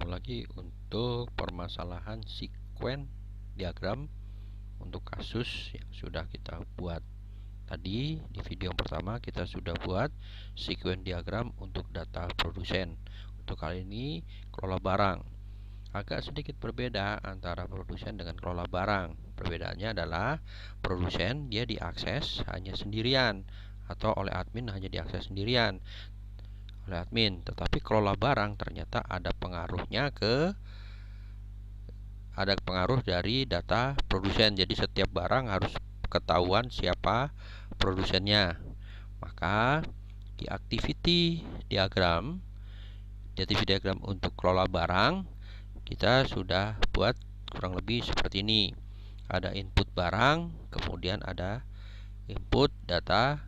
lagi untuk permasalahan sequence diagram untuk kasus yang sudah kita buat tadi. Di video yang pertama kita sudah buat sequence diagram untuk data produsen. Untuk kali ini kelola barang. Agak sedikit berbeda antara produsen dengan kelola barang. Perbedaannya adalah produsen dia diakses hanya sendirian atau oleh admin hanya diakses sendirian oleh admin, tetapi kelola barang ternyata ada pengaruh dari data produsen. Jadi setiap barang harus ketahuan siapa produsennya. Maka di activity diagram untuk kelola barang kita sudah buat kurang lebih seperti ini. Ada input barang, kemudian ada input data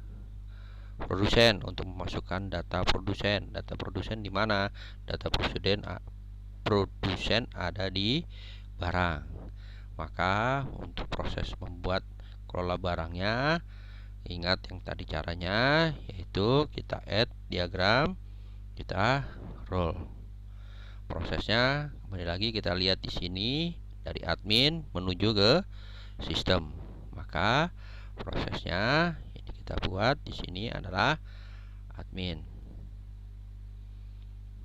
produsen untuk memasukkan data produsen. Data produsen di mana? Data produsen ada di barang. Maka untuk proses membuat kelola barangnya, ingat yang tadi caranya, yaitu kita add diagram, kita roll. Prosesnya kembali lagi kita lihat di sini dari admin menuju ke sistem. Maka prosesnya ini kita buat di sini adalah admin.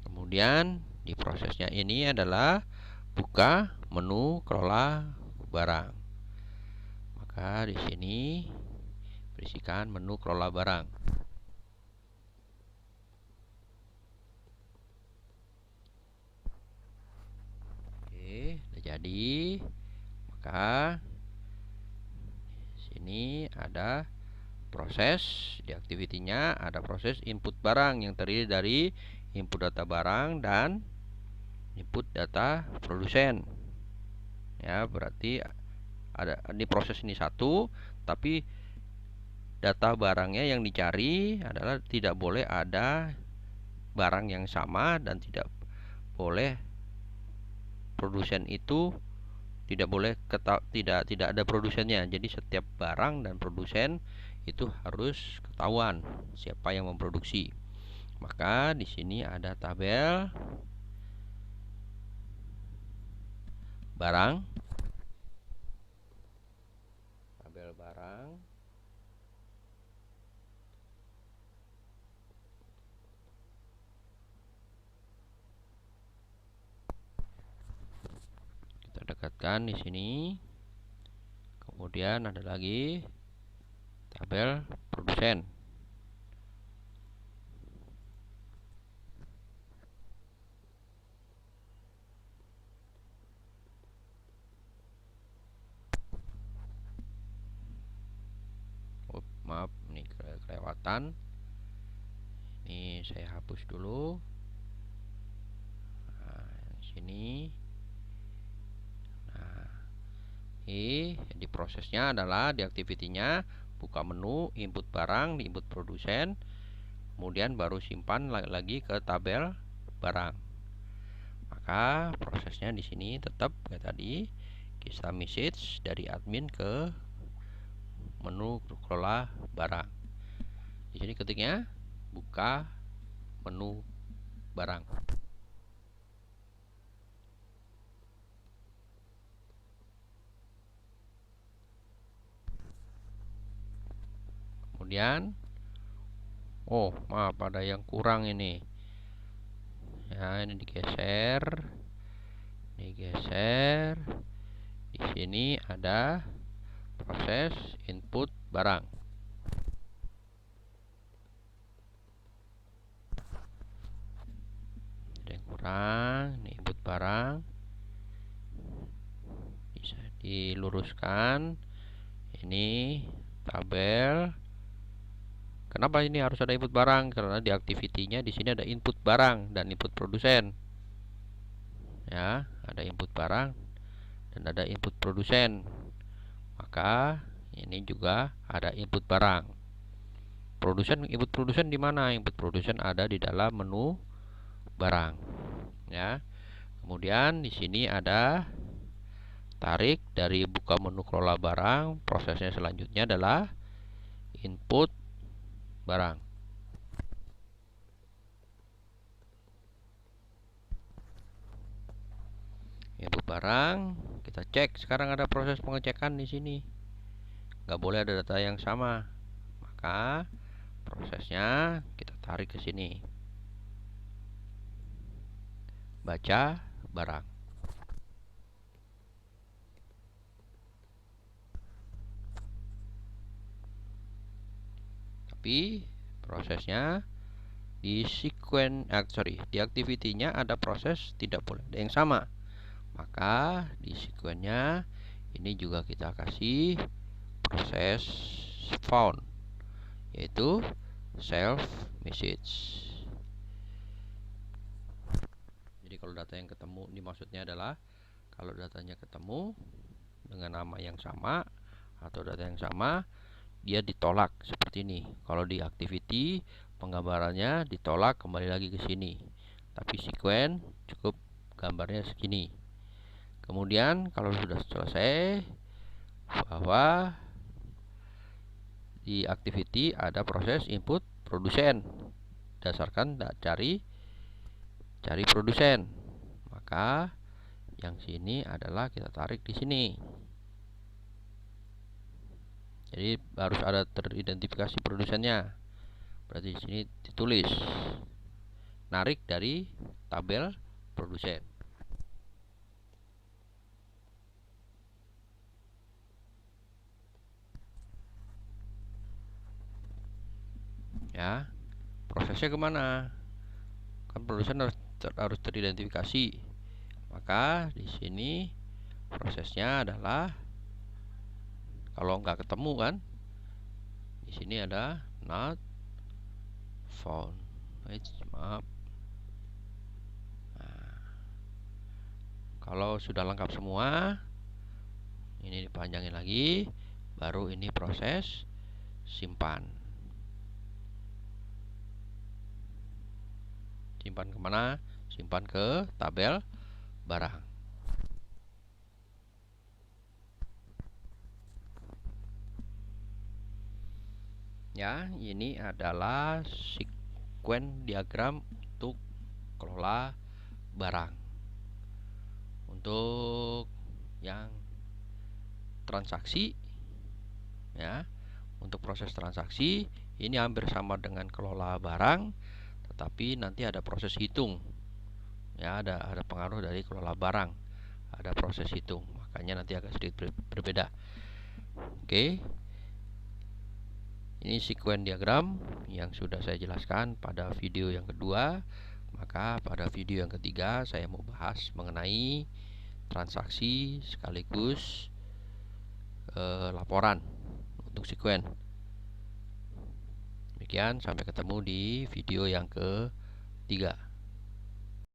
Kemudian di prosesnya ini adalah buka menu kelola barang. Maka di sini berisikan menu kelola barang. Oke, sudah jadi. Maka sini ada proses di activity-nya, ada proses input barang yang terdiri dari input data barang dan input data produsen. Ya, berarti ada di proses ini satu, tapi data barangnya yang dicari adalah tidak boleh ada barang yang sama dan tidak boleh produsen itu tidak boleh tidak ada produsennya. Jadi setiap barang dan produsen itu harus ketahuan siapa yang memproduksi. Maka di sini ada tabel barang, kita dekatkan di sini. Kemudian ada lagi tabel produsen. Maaf, ini kelewatan. Ini saya hapus dulu. Nah, di sini. Nah, di prosesnya adalah di activity-nya buka menu, input barang, di input produsen, kemudian baru simpan lagi ke tabel barang. Maka prosesnya di sini tetap kayak tadi, kita message dari admin ke menu kelola barang. Di sini ketiknya buka menu barang. Kemudian maaf, ada yang kurang ini. Ya, ini digeser. Di sini ada proses input barang. Ada yang kurang, ini input barang. Bisa diluruskan. Ini tabel. Kenapa ini harus ada input barang? Karena di activity-nya di sini ada input barang dan input produsen. Ya, ada input barang dan ada input produsen. Maka ini juga ada input barang. Input produsen di mana? Input produsen ada di dalam menu barang. Ya. Kemudian di sini ada tarik dari buka menu kelola barang. Prosesnya selanjutnya adalah input barang. barang, kita cek. Sekarang ada proses pengecekan di sini. Nggak boleh ada data yang sama. Maka prosesnya kita tarik ke sini. Baca barang. Tapi prosesnya di di activity-nya ada proses tidak boleh ada yang sama. Maka di sequence-nya ini juga kita kasih proses found, yaitu self message. Jadi kalau data yang ketemu ini maksudnya adalah kalau datanya ketemu dengan nama yang sama atau data yang sama, dia ditolak seperti ini. Kalau di activity penggambarannya ditolak kembali lagi ke sini. Tapi sequence cukup gambarnya segini. Kemudian kalau sudah selesai, bahwa di activity ada proses input produsen. Dasarkan cari produsen. Maka yang sini adalah kita tarik di sini. Jadi harus ada teridentifikasi produsennya. Berarti di sini ditulis narik dari tabel produsen. Ya, prosesnya kemana? Kan produsen harus teridentifikasi. Maka di sini prosesnya adalah kalau nggak ketemu kan, di sini ada not found. Maaf. Nah, kalau sudah lengkap semua, ini dipanjangin lagi, baru ini proses simpan. Simpan kemana? Simpan ke tabel barang. Ya, ini adalah sequence diagram untuk kelola barang. Untuk yang transaksi, ya, untuk proses transaksi ini hampir sama dengan kelola barang, tetapi nanti ada proses hitung. Ya, ada pengaruh dari kelola barang, ada proses hitung, makanya nanti agak sedikit berbeda. Oke. Ini sequence diagram yang sudah saya jelaskan pada video yang kedua. Maka pada video yang ketiga saya mau bahas mengenai transaksi sekaligus laporan untuk sequence. Demikian, sampai ketemu di video yang ketiga.